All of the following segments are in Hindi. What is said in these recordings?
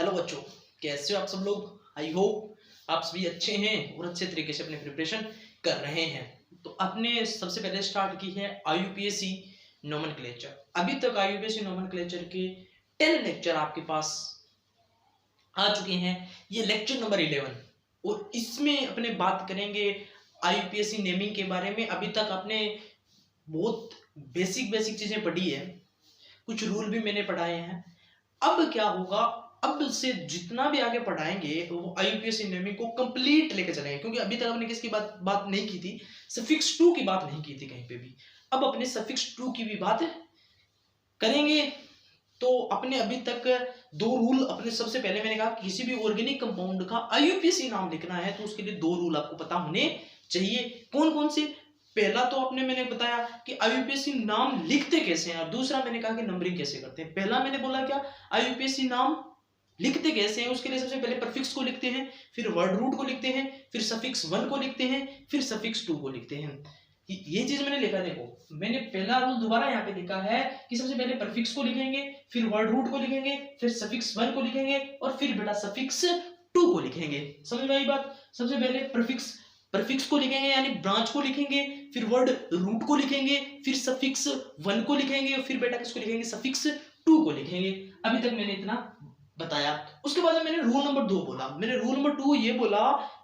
हेलो बच्चों, कैसे हो आप सब लोग। आई होप आप सभी अच्छे हैं और अच्छे तरीके से अपने प्रिपरेशन कर रहे हैं। तो आपने सबसे पहले स्टार्ट की है IUPAC नोमेनक्लेचर। अभी तक IUPAC नोमेनक्लेचर के 10 लेक्चर आपके पास आ चुके हैं। ये लेक्चर नंबर 11 और इसमें अपने बात करेंगे IUPAC नेमिंग के बारे में। अभी तक आपने बहुत बेसिक चीजें पढ़ी है, कुछ रूल भी मैंने पढ़ाए हैं। अब क्या होगा, अब से जितना भी आगे पढ़ाएंगे वो IUPAC नेमिंग को कंप्लीट लेके चलेंगे, क्योंकि अभी तक हमने किसकी बात नहीं की थी, सफिक्स टू की बात नहीं की थी कहीं पे भी। अब अपने सफिक्स टू की भी बात करेंगे। तो अपने अभी तक दो रूल अपने, सबसे पहले मैंने कहा किसी भी ऑर्गेनिक कंपाउंड का IUPAC नाम लिखना है तो उसके लिए दो रूल आपको पता होने चाहिए। कौन कौन से? पहला तो मैंने बताया कि IUPAC नाम लिखते कैसे हैं, और दूसरा मैंने कहा कि नंबरिंग कैसे करते हैं। पहला मैंने बोला क्या, IUPAC नाम लिखते कैसे हैं, उसके लिए सबसे पहले प्रीफिक्स को लिखते हैं, फिर वर्ड रूट को लिखते हैं, फिर सफिक्स 1 को लिखते हैं, फिर सफिक्स 2 को लिखते हैं। ये चीज मैंने लिखा, देखो मैंने पहला रूल दोबारा यहाँ पे लिखा है कि सबसे पहले प्रीफिक्स को लिखेंगे, फिर वर्ड रूट को लिखेंगे, फिर सफिक्स 1 को लिखेंगे और फिर बेटा सफिक्स 2 को लिखेंगे। समझ में आई बात? सबसे पहले प्रीफिक्स को लिखेंगे यानी ब्रांच को लिखेंगे, फिर वर्ड रूट को लिखेंगे, फिर सफिक्स 1 को लिखेंगे और फिर बेटा किसको लिखेंगे, सफिक्स 2 को लिखेंगे। अभी तक मैंने इतना बताया। उसके बाद मैंने रूल नंबर 2 बोला। मैंने रूल नंबर 2 ये बोला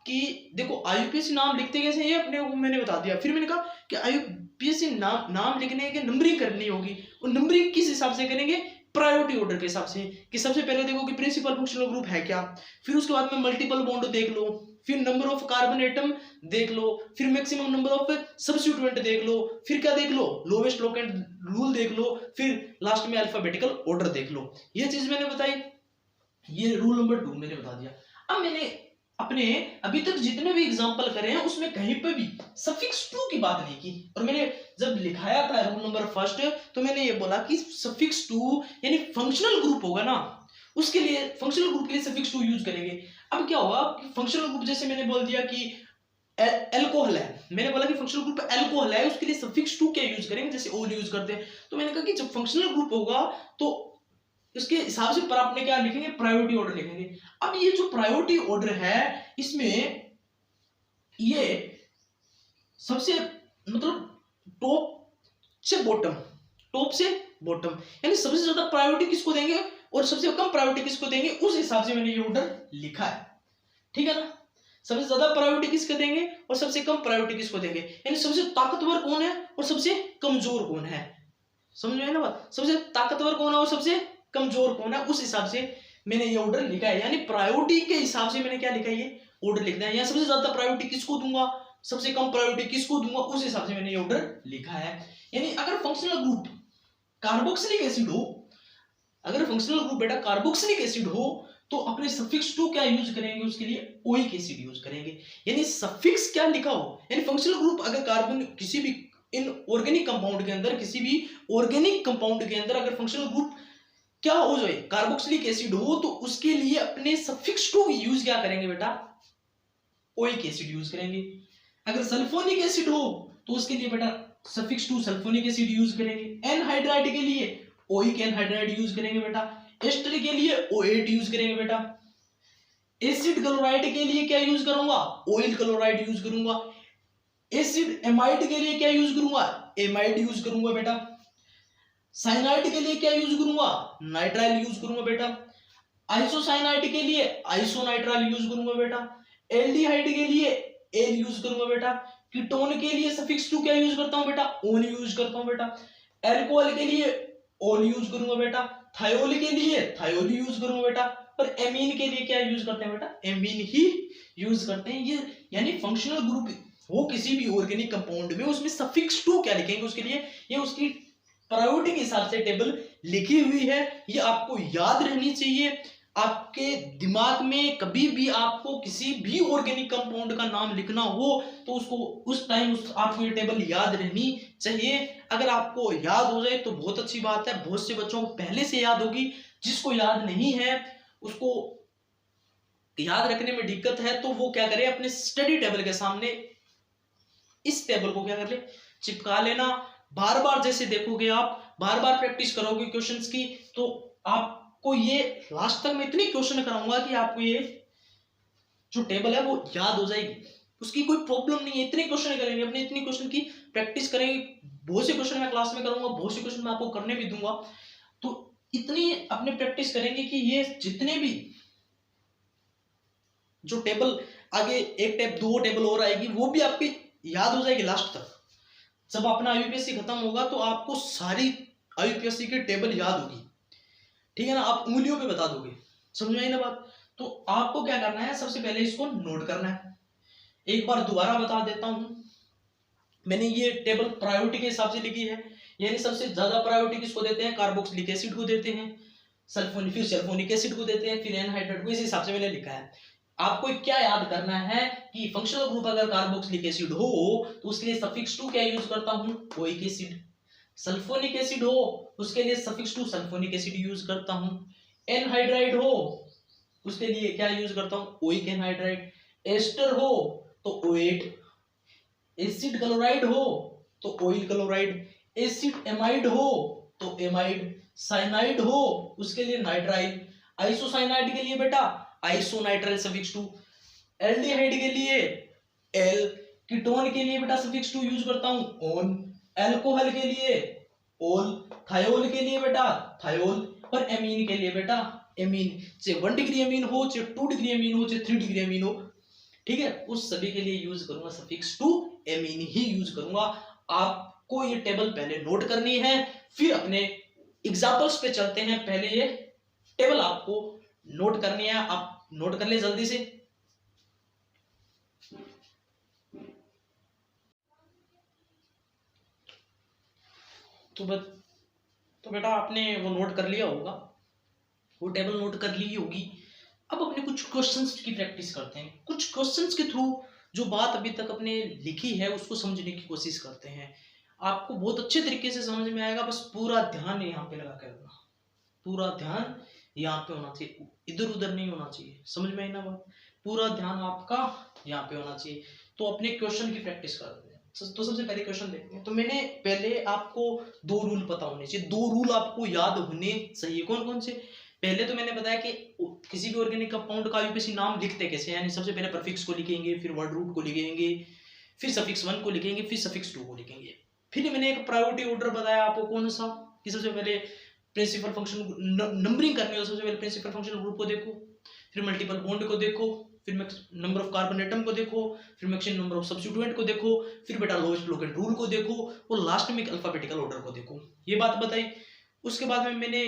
कि देखो IUPAC नाम लिखते कैसे, ये अपने मैंने बता दिया। फिर मैंने कहा कि IUPAC नाम लिखने की नंबरिंग करनी होगी, और नंबरिंग किस हिसाब से करेंगे, प्रायोरिटी ऑर्डर के हिसाब से। कि सबसे पहले देखो कि प्रिंसिपल फंक्शनल ग्रुप है क्या, फिर उसके बाद में मल्टीपल बॉन्ड देख लो, फिर नंबर ऑफ कार्बन एटम देख लो, फिर मैक्सिमम नंबर ऑफ सब्स्टिट्यूएंट देख लो, फिर क्या देख लो, लोवेस्ट लोकेंट रूल देख लो, फिर लास्ट में अल्फाबेटिकल ऑर्डर देख लो। ये चीज मैंने बताई, ये रूल नंबर 2 मैंने बता दिया। अब मैंने अपने अभी तक जितने भी एग्जांपल करे हैं उसमें कहीं पे भी सफिक्स 2 की बात नहीं की। और मैंने जब लिखाया था रूल नंबर 1 तो मैंने ये बोला कि सफिक्स 2 यानी फंक्शनल ग्रुप होगा ना, उसके लिए फंक्शनल ग्रुप के लिए सफिक्स 2 यूज करेंगे। अब क्या होगा कि फंक्शनल ग्रुप, जैसे मैंने बोल दिया कि एल्कोहल है, मैंने बोला कि फंक्शनल ग्रुप एल्कोहल है, उसके लिए सफिक्स 2 क्या यूज करेंगे, जैसे ओल यूज करते हैं। तो मैंने कहा कि जब फंक्शनल ग्रुप होगा तो उसके हिसाब से पर आपने क्या लिखेंगे, प्रायोरिटी ऑर्डर लिखेंगे। अब ये जो प्रायोरिटी ऑर्डर है इसमें ये सबसे मतलब टॉप से बॉटम यानी सबसे ज्यादा प्रायोरिटी किसको देंगे और सबसे कम प्रायोरिटी किसको देंगे, उस हिसाब से मैंने ये ऑर्डर लिखा है। ठीक है ना? सबसे ज्यादा प्रायोरिटी किसको देंगे और सबसे कम प्रायोरिटी किसको देंगे, यानी सबसे ताकतवर कौन है और सबसे कमजोर कौन है। समझ में ना बात? सबसे ताकतवर कौन है और सबसे कमजोर कौन है, उस हिसाब से मैंने ये ऑर्डर लिखा है। यानी प्रायोरिटी के हिसाब से मैंने क्या लिखा है, ये ऑर्डर लिखना है। या सबसे ज्यादा प्रायोरिटी किसको दूंगा, सबसे कम प्रायोरिटी किसको दूंगा, उस हिसाब से मैंने ये ऑर्डर लिखा है। यानी अगर फंक्शनल ग्रुप कार्बोक्सिलिक एसिड हो, अगर फंक्शनल ग्रुप बेटा कार्बोक्सिलिक एसिड हो तो अपने सफिक्स 2 क्या यूज करेंगे, उसके लिए ओइक एसिड यूज करेंगे। यानी सफिक्स क्या लिखा हो, यानी फंक्शनल ग्रुप अगर कार्बन किसी भी इन ऑर्गेनिक कंपाउंड के अंदर, किसी भी ऑर्गेनिक कंपाउंड के अंदर अगर फंक्शनल ग्रुप क्या हो जाए, कार्बोक्सिलिक एसिड हो, तो उसके लिए अपने सफिक्स 2 यूज क्या करेंगे बेटा, ओइक एसिड यूज करेंगे। अगर सल्फोनिक एसिड हो तो उसके लिए बेटा सफिक्स 2 सल्फोनिक एसिड यूज करेंगे। एनहाइड्राइड के लिए ओइक एनहाइड्राइड यूज करेंगे बेटा। एस्टर के लिए O8 यूज करेंगे बेटा। एसिड क्लोराइड के लिए क्या यूज करूंगा, ऑयल क्लोराइड यूज करूंगा। एसिड एमाइड के लिए क्या यूज करूंगा, एमाइड यूज करूंगा बेटा। साइनाइड के लिए क्या यूज करूंगा, नाइट्राइल यूज करूंगा बेटा। आइसोसाइनाइड के लिए आइसोनाइट्राइल यूज करूंगा बेटा। एल्डिहाइड के लिए एल यूज करूंगा बेटा। कीटोन के लिए सफिक्स 2 क्या यूज करता हूं बेटा, ओन यूज करता हूं बेटा। एल्कोहल के लिए ओल यूज करूंगा बेटा। थायोल के लिए थायोल यूज करूंगा बेटा। और एमीन के लिए क्या यूज करते हैं बेटा, एमीन ही यूज करते हैं। ये यानी फंक्शनल ग्रुप हो किसी भी ऑर्गेनिक कंपाउंड में, उसमें सफिक्स 2 क्या लिखेंगे, उसके लिए ये उसकी प्रायोरिटी के हिसाब से टेबल लिखी हुई है। ये आपको याद रहनी चाहिए। आपके दिमाग में कभी भी आपको किसी भी ऑर्गेनिक कंपाउंड का नाम लिखना हो तो उसको उस टाइम आपको ये टेबल याद रहनी चाहिए। अगर आपको याद हो जाए तो बहुत अच्छी बात है, बहुत से बच्चों को पहले से याद होगी। जिसको याद नहीं है, उसको याद रखने में दिक्कत है, तो वो क्या करे, अपने स्टडी टेबल के सामने इस टेबल को क्या कर ले, चिपका लेना। बार बार जैसे देखोगे आप, बार बार प्रैक्टिस करोगे क्वेश्चंस की, तो आप आपको ये लास्ट तक मैं इतनी क्वेश्चन कराऊंगा कि आपको ये जो टेबल है वो याद हो जाएगी, उसकी कोई प्रॉब्लम नहीं है। इतने क्वेश्चन करेंगे अपने, इतनी क्वेश्चन की प्रैक्टिस करेंगे, बहुत से क्वेश्चन मैं क्लास में करूंगा, बहुत से क्वेश्चन मैं आपको करने भी दूंगा। तो इतनी अपने प्रैक्टिस करेंगे कि ये जितने भी जो टेबल आगे एक टेब दो टेबल और आएगी वो भी आपकी याद हो जाएगी लास्ट तक। जब अपना आईयूपीएससी खत्म होगा तो आपको सारी आईयूपीएससी की टेबल याद होगी, ठीक है ना, आप उंगलियों पे बता दोगे। समझ में आई ना बात? तो आपको क्या करना है, सबसे पहले इसको नोट करना है। एक बार दोबारा बता देता हूं, मैंने ये टेबल प्रायोरिटी के हिसाब से लिखी है, यानी सबसे ज्यादा प्रायोरिटी किसको देते हैं, कार्बोक्सिलिक एसिड को देते हैं, फिर सल्फोनिक एसिड को देते हैं, फिर एनहाइड्रेट को, इस हिसाब से मैंने लिखा है। आपको क्या याद करना है कि फंक्शनल ग्रुप अगर कार्बोक्सिलिक एसिड हो तो उसके लिए सफिक्स टू क्या यूज करता हूं, ओइक एसिड। सल्फोनिक एसिड हो उसके लिए suffix to sulphonic acid use करता हूं। एनहाइड्राइड हो उसके लिए क्या यूज करता हूं, ओइक एनहाइड्राइड। एस्टर हो तो ओएट, एसिड क्लोराइड हो तो ऑयल क्लोराइड, एसिड एमाइड हो तो एमाइड, साइनाइड हो उसके लिए नाइट्राइल, आइसोसाइनाइड के लिए बेटा आइसोनाइट्राइल सफिक्स टू, एल्डिहाइड के लिए एल, कीटोन के लिए बेटा सफिक्स टू यूज करता हूं ऑन, अल्कोहल के लिए ओल, थायोल के लिए बेटा थायोल, और एमीन के लिए बेटा एमीन। चाहे 1 डिग्री एमीन हो, चाहे 2 डिग्री एमीन हो, चाहे 3 डिग्री एमीन हो, ठीक है, उस सभी के लिए यूज करूंगा सफिक्स टू एमीन ही यूज करूंगा। आपको ये टेबल पहले नोट करनी है, फिर अपने एग्जांपल्स पे चलते हैं। पहले ये टेबल आपको नोट करनी है, आप नोट कर ले जल्दी से। तो बेटा आपने वो नोट कर लिया होगा, वो टेबल नोट कर ली होगी। अब अपने कुछ क्वेश्चंस की प्रैक्टिस करते हैं, कुछ क्वेश्चंस के थ्रू जो बात अभी तक अपने लिखी है उसको समझने की कोशिश करते हैं। आपको बहुत अच्छे तरीके से समझ में आएगा, बस पूरा ध्यान यहाँ पे लगा कर रखना, पूरा ध्यान यहाँ पे होना चाहिए, इधर उधर नहीं होना चाहिए। समझ में आई ना बात? पूरा ध्यान आपका यहाँ पे होना चाहिए। तो अपने क्वेश्चन की प्रैक्टिस करते हैं। तो सबसे पहले क्वेश्चन देखते हैं। तो मैंने पहले आपको 2 रूल पता होने चाहिए, 2 रूल आपको याद होने चाहिए। कौन कौन से? पहले तो मैंने बताया कि किसी भी ऑर्गेनिक कंपाउंड का आईयूपीएसी नाम लिखते कैसे, यानी सबसे पहले प्रीफिक्स को लिखेंगे, फिर वर्ड रूट को लिखेंगे, फिर सफिक्स 1 को लिखेंगे, फिर सफिक्स 2 को लिखेंगे। फिर मैंने एक प्रायोरिटी ऑर्डर बताया आपको, कौन सा, कि सबसे पहले प्रिंसिपल फंक्शन नंबरिंग करनी हो, सबसे पहले प्रिंसिपल फंक्शनल ग्रुप को देखो, फिर मल्टीपल बॉन्ड को देखो, फिर नंबर ऑफ कार्बन एटम को देखो, फिर मैक्सिमम नंबर ऑफ सब्स्टिट्यूएंट को देखो, फिर बेटा लोएस्ट लोकेंट रूल को देखो, और लास्ट में अल्फाबेटिकल ऑर्डर को देखो। ये बात बताई। उसके बाद में मैंने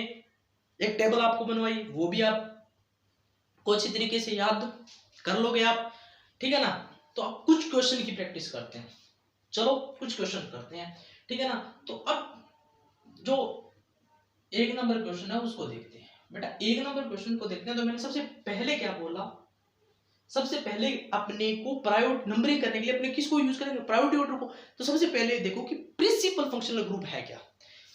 एक टेबल आपको बनवाई, वो भी आपको अच्छी तरीके से याद कर लोगे आप, ठीक है ना। तो अब कुछ क्वेश्चन की प्रैक्टिस करते हैं, चलो कुछ क्वेश्चन करते हैं, ठीक है ना। तो अब जो 1 नंबर क्वेश्चन है उसको देखते हैं। बेटा 1 नंबर क्वेश्चन को देखते हैं। तो मैंने सबसे पहले क्या बोला, सबसे पहले अपने को प्रायोरिटी नंबरिंग करने के लिए अपने किसको यूज करेंगे, प्रायोरिटी ऑर्डर को। तो सबसे पहले देखो कि प्रिंसिपल फंक्शनल ग्रुप है क्या।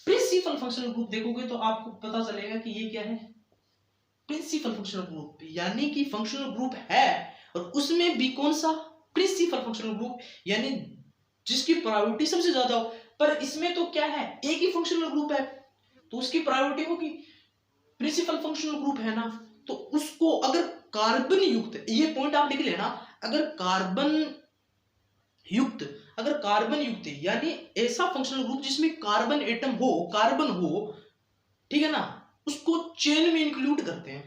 प्रिंसिपल फंक्शनल ग्रुप देखोगे तो आपको पता चलेगा कि ये क्या है, प्रिंसिपल फंक्शनल ग्रुप, यानी कि फंक्शनल ग्रुप है और उसमें भी कौन सा, प्रिंसिपल फंक्शनल ग्रुप, यानी जिसकी प्रायोरिटी सबसे ज्यादा हो। पर इसमें तो क्या है, एक ही फंक्शनल ग्रुप है तो उसकी प्रायोरिटी होगी, प्रिंसिपल फंक्शनल ग्रुप है ना, तो उसको अगर कार्बन युक्त, ये पॉइंट आप लिख लेना, अगर कार्बन युक्त यानी ऐसा फंक्शनल ग्रुप जिसमें कार्बन एटम हो, कार्बन हो, ठीक है ना, उसको चेन में इंक्लूड करते हैं,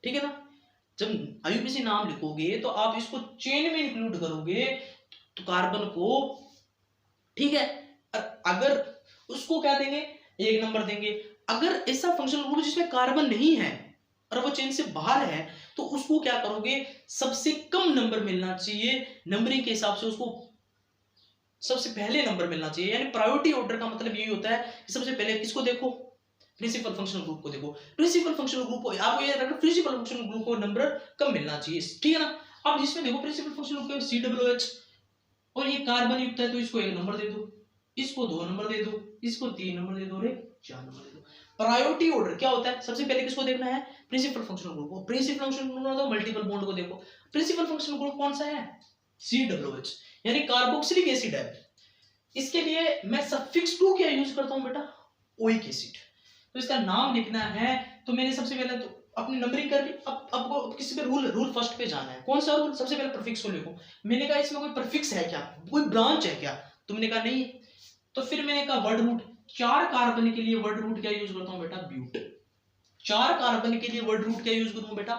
ठीक है ना। जब आईयूपीएसी नाम लिखोगे तो आप इसको चेन में इंक्लूड करोगे तो कार्बन को, ठीक है। अगर उसको क्या देंगे, 1 नंबर देंगे। अगर ऐसा फंक्शनल ग्रुप जिसमें कार्बन नहीं है और वो चेन से बाहर है तो उसको क्या करोगे, सबसे कम नंबर मिलना चाहिए, नंबरिंग के हिसाब से उसको सबसे पहले नंबर मिलना चाहिए। यानी प्रायोरिटी ऑर्डर का मतलब यही होता है कि सबसे पहले किसको देखो, प्रिंसिपल फंक्शनल ग्रुप को देखो। प्रिंसिपल फंक्शनल ग्रुप को आपको याद रखना, प्रिंसिपल फंक्शनल ग्रुप को नंबर कम मिलना चाहिए, ठीक है ना। अब इसमें देखो प्रिंसिपल फंक्शनल ग्रुप COOH और ये कार्बन युक्त है तो इसको 1 नंबर दे दो, इसको 2 नंबर दे दो, इसको 3 नंबर दे दो और 4 नंबर दे दो। प्रायोरिटी ऑर्डर क्या होता है, सबसे पहले किसको देखना है, प्रिंसिपल फंक्शनल ग्रुप को। प्रिंसिपल फंक्शनल ग्रुप तो मल्टीपल बॉन्ड को देखो। प्रिंसिपल फंक्शनल ग्रुप कौन सा है, COOH यानी कार्बोक्सिलिक एसिड है। इसके लिए मैं सफिक्स 2 क्या यूज करता हूं बेटा, ओइक एसिड। तो इसका नाम लिखना है तो मैंने सबसे पहले तो अपनी नंबरिंग कर ली। अब आपको किसी पे रूल फर्स्ट पे जाना है। कौन सा रूल? सबसे पहले प्रीफिक्स को लिखो। मैंने कहा इसमें कोई प्रीफिक्स है क्या, कोई ब्रांच है क्या? तुमने कहा नहीं। तो फिर मैंने कहा वर्ड रूट। 4 कार्बन के लिए वर्ड रूट क्या यूज करता हूं बेटा? ब्यूट। 4 कार्बन के लिए वर्ड रूट क्या यूज करूंगा बेटा?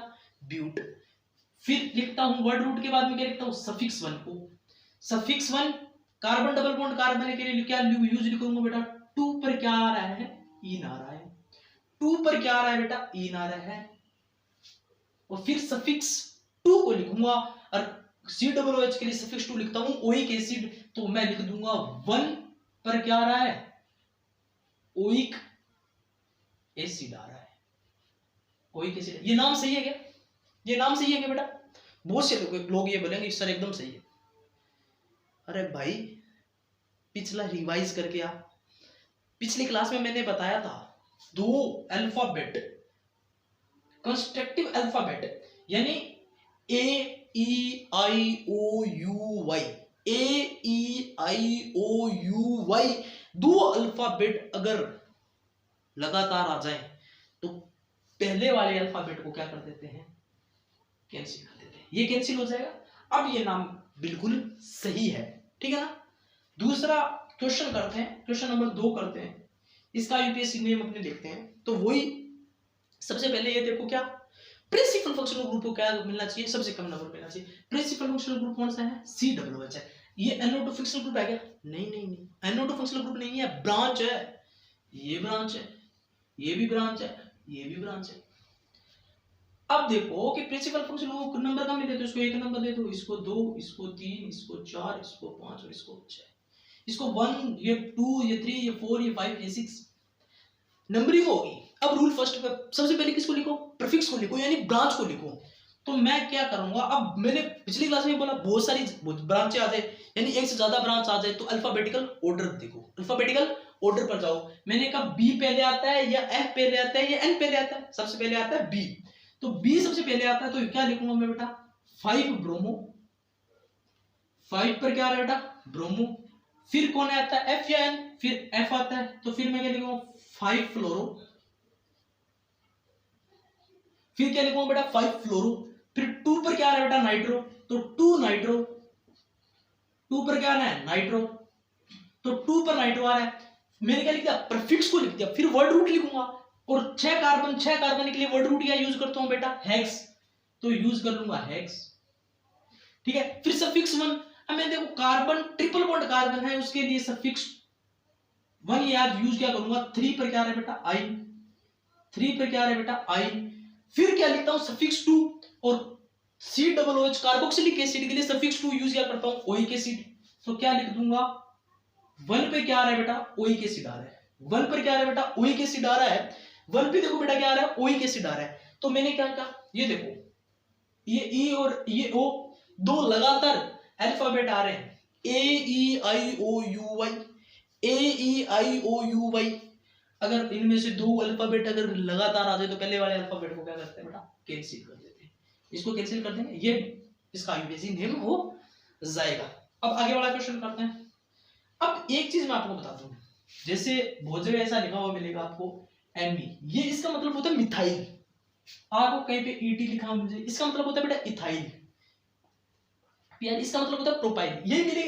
ब्यूट। फिर लिखता हूं वर्ड रूट के बाद में क्या लिखता हूं? सफिक्स 1 को। Suffix 1 carbon double bond carbon के लिए क्या यूज लिखूंगा बेटा? 2 पर क्या आ रहा है? इन आ रहा है। 2 पर क्या आ रहा है बेटा? इन आ रहा है। और फिर सफिक्स 2 को लिखूंगा और COOH के लिए सफिक्स 2 लिखता हूं। ओइक एसिड तो मैं लिख दूंगा 1 पर क्या आ रहा है? ओइक एसिड आ रहा है। Oic acid. ये नाम सही है क्या? ये नाम सही है क्या बेटा? बहुत से लोग ये बोलेंगे सर एकदम सही है। अरे भाई पिछला रिवाइज करके आ। पिछली क्लास में मैंने बताया था 2 अल्फाबेट, कंस्ट्रक्टिव अल्फाबेट यानी AEIOUY, AEIOUY 2 अल्फाबेट अगर लगातार आ जाए तो पहले वाले अल्फाबेट को क्या कर देते हैं? कैंसिल कर देते हैं। ये कैंसिल हो जाएगा। अब ये नाम बिल्कुल सही है, ठीक है ना। दूसरा क्वेश्चन करते हैं, क्वेश्चन नंबर 2 करते हैं। इसका यूपीएससी नेम अपने देखते हैं। तो वही सबसे पहले ये देखो क्या प्रिंसिपल फंक्शनल ग्रुप को क्या मिलना चाहिए? सबसे कम नंबर मिलना चाहिए। प्रिंसिपल फंक्शनल ग्रुप कौन सा है? COOH है। ये NO2 फंक्शनल ग्रुप है क्या? नहीं नहीं नहीं, NO2 फंक्शनल ग्रुप नहीं है, ब्रांच है। ये ब्रांच है, ये भी ब्रांच है, ये भी ब्रांच है। अब देखो कि प्रिंसिपल फंक्शन को नंबर कम मिले तो इसको 1 नंबर दे दो, इसको 2, इसको 3, इसको 4, इसको 5 और इसको 6, इसको 1, ये 2, ये 3, ये 4, ये 5, ये 6 नंबरिंग होगी। अब रूल फर्स्ट पे सबसे पहले किसको लिखो? प्रीफिक्स को लिखो यानी ब्रांच को लिखो। तो मैं क्या करूंगा? अब मैंने पिछली क्लास में बोला बहुत सारी ब्रांचें आ जाए यानी एक से ज्यादा ब्रांच आ जाए तो अल्फाबेटिकल ऑर्डर देखो, अल्फाबेटिकल ऑर्डर पर जाओ। मैंने कहा B पहले आता है या F पहले आता है या N पहले आता है? सबसे पहले आता है B। तो B सबसे पहले आता है तो क्या लिखूंगा मैं बेटा? 5 ब्रोमो। 5 पर क्या आ रहा है बेटा? ब्रोमो। फिर कौन आता है? F या N? फिर F आता है तो फिर मैं क्या लिखूंगा? 5 फ्लोरो। फिर क्या लिखूंगा बेटा? 5 फ्लोरो। फिर 2 पर क्या आ रहा है बेटा? नाइट्रो। तो 2 नाइट्रो। 2 पर क्या आना है? नाइट्रो। तो 2 पर नाइट्रो आ रहा है। मैंने क्या लिख दिया? प्रीफिक्स को लिख दिया। फिर वर्ड रूट लिखूंगा और 6 कार्बन के लिए वर्ड रूट क्या यूज करता हूं बेटा? हेक्स। तो यूज कर लूंगा हेक्स, ठीक है। फिर सफिक्स 1। अब मैं देखो कार्बन ट्रिपल बॉन्ड कार्बन है उसके लिए सफिक्स 1 याद यूज क्या करूंगा? 3 पर क्या आ रहा है बेटा? आई। 3 पर क्या आ रहा है बेटा? आई। फिर क्या लिखता हूं? सफिक्स 2 और COOH कार्बोक्सिलिक एसिड के लिए सफिक्स 2 यूज क्या करता हूं? Oic acid. तो क्या लिख दूंगा? 1 पे क्या आ रहा है बेटा? ओइक एसिड आ रहा है। 1 पर क्या आ रहा है बेटा? ओइक एसिड आ रहा है। 1 पे देखो बेटा क्या आ रहा है? ओइक एसिड आ रहा है। तो मैंने क्या कहा? ये देखो ये E और ये O 2 लगातार अल्फाबेट आ रहे हैं। AEIOUY, AEIOUY। अगर इनमें से 2 अल्फाबेट अगर लगातार आ जाए तो पहले वाले अल्फाबेट को क्या करते हैं बेटा? कैंसिल कर देते हैं। इसको कैंसिल कर देंगे, ये इसका यूपीएससी नेम हो जाएगा। अब आगे वाला क्वेश्चन करते हैं। अब एक चीज मैं आपको बता दूं, जैसे बहुत जगह ऐसा लिखा हुआ मिलेगा आपको ME, ये इसका मतलब होता है मिथाइल। आपको कहीं पे ET लिखा हुआ मिले, इसका मतलब होता है बेटा इथाइल। यार इसका मतलब होता है प्रोपाइल। ये मेरे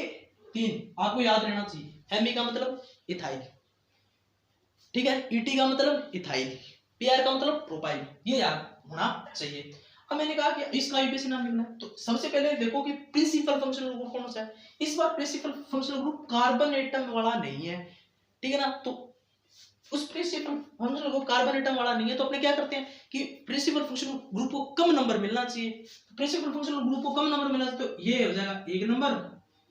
3 आपको याद रहना चाहिए। ME का मतलब इथाइल, ठीक है। ET का मतलब इथाइल, PR का मतलब प्रोपाइल, ये याद होना चाहिए। अब मैंने कहा कि इसका यूपीएससी नाम लिखना है तो सबसे पहले देखो कि प्रिंसिपल फंक्शनल ग्रुप कौन सा है। इस बार principal functional group carbon atom वाला नहीं है, ठीक है ना। तो उस principal functional group carbon atom वाला नहीं है तो अपने क्या करते हैं कि प्रिंसिपल फंक्शनल ग्रुप को कम नंबर मिलना चाहिए। प्रिंसिपल फंक्शनल ग्रुप को कम नंबर मिलना चाहिए तो ये हो जाएगा 1 नंबर,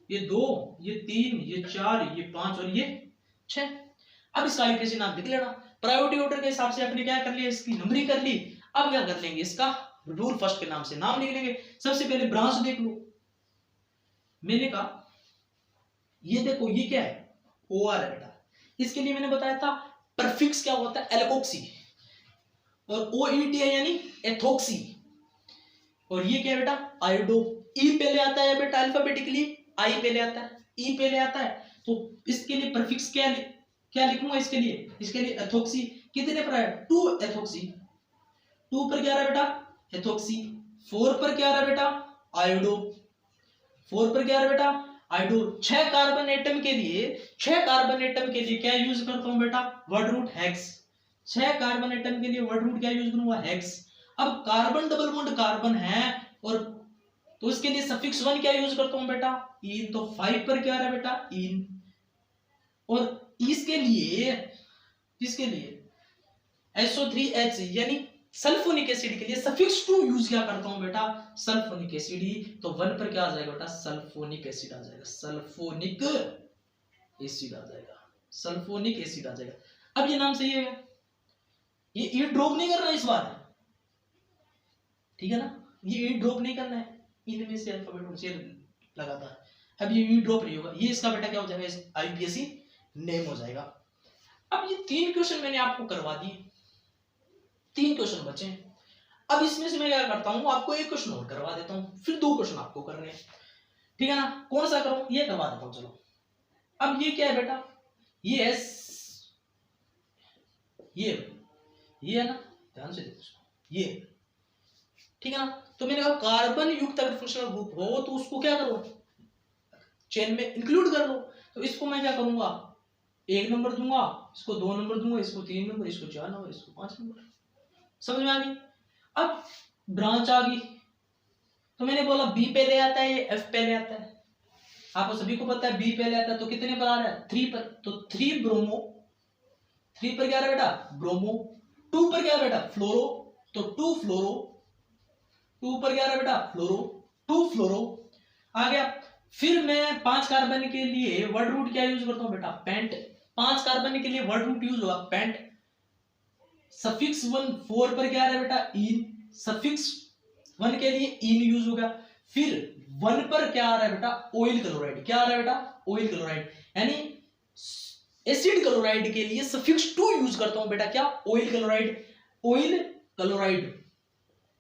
ये 2, ये 3, ये 4, ये 5 और ये 6। अब इसका यूपीएससी नाम लिख लेना। प्रायोरिटी ऑर्डर के हिसाब से अपने क्या कर लिया? इसकी नंबरिंग कर ली। अब क्या कर लेंगे? इसका रूल फर्स्ट के नाम से नाम लिख लेंगे। सबसे पहले ब्रांच देख लो। मैंने कहा ये देखो ये क्या है? OR है बेटा। इसके लिए मैंने बताया था प्रीफिक्स क्या होता है? एल्कोक्सी। और OET है यानी एथोक्सी। और ये क्या है बेटा? आयोडो। E पहले आता है बेटा अल्फाबेटिकली, I पहले आता है, E पहले आता है। तो इसके लिए प्रीफिक्स क्या लिखूंगा? इसके लिए एथोक्सी। कितने पर है? 2 एथोक्सी। 2 पर क्या आ रहा है बेटा एथोक्सी, 4 पर क्या आ रहा है बेटा आयोडो, 4 पर क्या आ रहा है बेटा आयोडो। 6 कार्बन एटम के लिए, 6 कार्बन एटम के लिए क्या यूज करता हूं बेटा word root hex. 6 carbon atom के लिए वर्ड रूट क्या यूज करूंगा हेक्स। अब कार्बन डबल बॉन्ड कार्बन है और तो इसके लिए सफिक्स 1 क्या यूज करता हूं बेटा इन, तो 5 पर क्या आ रहा है बेटा इन। और इसके लिए SO3H यानी सल्फोनिक एसिड के लिए सफिक्स 2 यूज क्या करता हूं बेटा सल्फोनिक एसिड ही, तो 1 पर क्या आ जाएगा बेटा सल्फोनिक एसिड आ जाएगा, सल्फोनिक एसिड आ जाएगा, सल्फोनिक एसिड आ जाएगा। अब ये नाम सही है, ये ई ड्रॉप नहीं करना इस बार, ठीक है ना, ये ई ड्रॉप नहीं करना है, इनमें से अल्फाबेट से लगाता है। अब ये ई ड्रॉप नहीं होगा, ये इसका बेटा क्या हो जाएगा IUPAC नेम हो जाएगा। अब ये 3 क्वेश्चन मैंने आपको करवा दिए, 3 क्वेश्चन बचे। अब इसमें से मैं क्या करता हूं आपको एक क्वेश्चन और करवा देता हूं, फिर 2 क्वेश्चन आपको करने हैं, ठीक है ना। कौन सा करूं ये करवा देता हूं चलो। अब ये क्या है बेटा ये ये है ना, ध्यान से देखो ये, ठीक है ना। तो मैंने कहा कार्बन युक्त अगर फंक्शनल ग्रुप हो तो उसको क्या करो चेन में इंक्लूड कर लो। तो इसको मैं क्या करूंगा 1 नंबर दूंगा, इसको 2 नंबर दूंगा, इसको 3 नंबर, इसको 4 नंबर, इसको 5 नंबर। समझ में आ गई। अब ब्रांच आ गई, तो मैंने बोला बी पहले आता है एफ पहले आता है, आपको सभी को पता है बी पहले आता है, तो कितने पर आ रहा है 3 पर, तो 3 ब्रोमो, 3 पर क्या आ रहा है बेटा ब्रोमो। 2 पर क्या आ रहा है बेटा फ्लोरो, तो 2 फ्लोरो, 2 पर क्या आ रहा है बेटा फ्लोरो, 2 फ्लोरो आ गया। फिर मैं 5 कार्बन के लिए वर्ड रूट क्या यूज करता हूं बेटा पेंट, 5 कार्बन के लिए वर्ड रूट यूज होगा पेंट। सफिक्स 1 4 पर क्या आ रहा है बेटा इन, सफिक्स 1 के लिए इन यूज होगा। फिर 1 पर क्या आ रहा है बेटा ऑयल क्लोराइड, क्या आ रहा है बेटा ऑयल क्लोराइड, यानी एसिड क्लोराइड के लिए सफिक्स 2 यूज करता हूं बेटा क्या oil chloride, oil chloride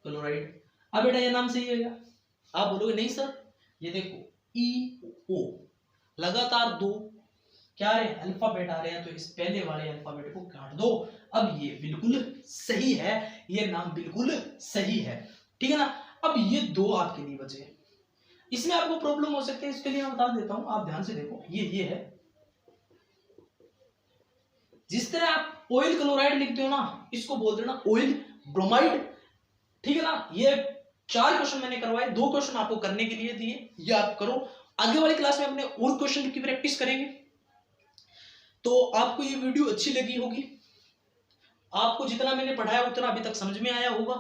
chloride. अब बेटा ये नाम सही है क्या, आप बोलोगे नहीं सर, ये देखो EO लगातार 2 क्या आ रहे हैं अल्फाबेट आ रहे हैं, तो इस पहले वाले अल्फाबेट को काट दो। अब ये बिल्कुल सही है, ये नाम बिल्कुल सही है, ठीक है ना। अब ये 2 आपके लिए बचे, इसमें आपको प्रॉब्लम हो सकती है, इसके लिए मैं बता देता हूं, आप ध्यान से देखो ये है, जिस तरह आप ऑयल क्लोराइड लिखते हो ना इसको बोल देना ऑयल ब्रोमाइड, ठीक है ना। ये 4 क्वेश्चन मैंने करवाए, 2 क्वेश्चन आपको करने के लिए दिए, ये आप करो। आगे वाली क्लास में अपने और क्वेश्चन की प्रैक्टिस करेंगे। तो आपको ये वीडियो अच्छी लगी होगी, आपको जितना मैंने पढ़ाया उतना अभी तक समझ में आया होगा।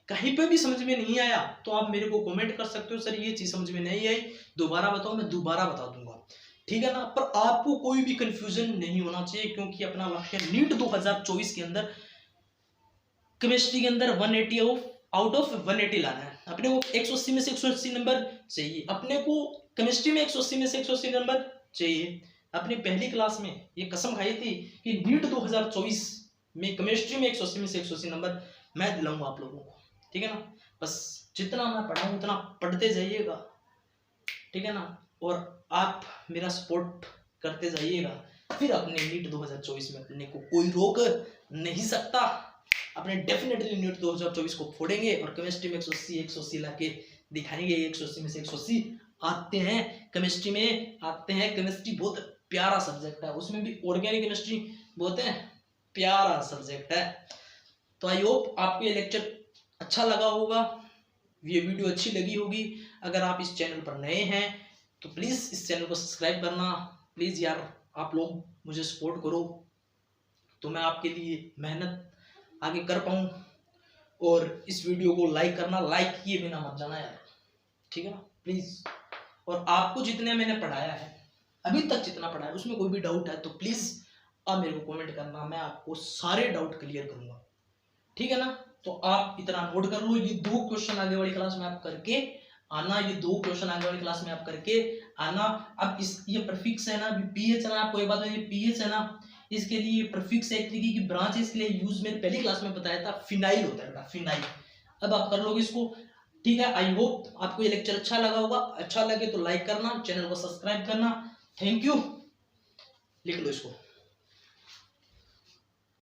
कहीं पे भी समझ में नहीं आया तो आप मेरे को कमेंट कर सकते हो, सर ये चीज समझ में नहीं आई दोबारा बताओ, मैं दोबारा बता दूंगा, ठीक है ना। पर आपको कोई भी कंफ्यूजन नहीं होना चाहिए, क्योंकि अपना लक्ष्य नीट 2024 के अंदर केमिस्ट्री के अंदर 180 आउट ऑफ 180 लाना है। अपने को 180 में से 180 नंबर चाहिए, अपने को केमिस्ट्री में 180 में से 180 नंबर चाहिए। अपनी पहली क्लास में ये कसम खाई थी कि नीट 2024 में केमिस्ट्री में 180 में से 180 नंबर मैं दिलाऊंगा आप लोगों को, ठीक है ना। बस जितना मैं पढ़ाऊं उतना पढ़ते जाइएगा, ठीक है ना, और आप मेरा सपोर्ट करते जाइएगा, फिर अपने नीट 2024 में अपने को कोई रोक नहीं सकता। अपने डेफिनेटली नीट 2024 को फोड़ेंगे और केमिस्ट्री में 180 लाके दिखाएंगे। 180 में से 180 आते हैं, केमिस्ट्री में आते हैं। केमिस्ट्री बहुत प्यारा सब्जेक्ट है, उसमें भी ऑर्गेनिक केमिस्ट्री बहुत है प्यारा सब्जेक्ट है। तो आई होप आपको ये लेक्चर अच्छा लगा होगा, ये वीडियो अच्छी लगी होगी। अगर आप इस चैनल पर नए हैं तो प्लीज़ इस चैनल को सब्सक्राइब करना, प्लीज़ यार आप लोग मुझे सपोर्ट करो तो मैं आपके लिए मेहनत आगे कर पाऊँ। और इस वीडियो को लाइक करना, लाइक किए बिना मत जाना यार, ठीक है ना प्लीज़। और आपको जितने मैंने पढ़ाया है अभी तक, जितना पढ़ाया है उसमें कोई भी डाउट है तो प्लीज़ आप मेरे को कमेंट करना, मैं आपको सारे डाउट क्लियर करूँगा, ठीक है ना। तो आप इतना नोट कर लो, ये 2 क्वेश्चन आगे वाली क्लास में आप करके आना, ये 2 क्वेश्चन आगे वाली क्लास में आप करके आना। अब इस ये प्रीफिक्स है ना, पीएच है ना, आपको एक बात है, ये पीएच है ना, इसके लिए प्रीफिक्स एक तरीके की ब्रांच है, इसके लिए यूज मैंने पहली क्लास में बताया था, फिनाइल होता है बेटा फिनाइल। अब आप कर लोगे इसको, ठीक है। आई होप आपको ये लेक्चर अच्छा लगा होगा, अच्छा लगे तो लाइक करना, चैनल को सब्सक्राइब करना। थैंक यू, लिख लो इसको।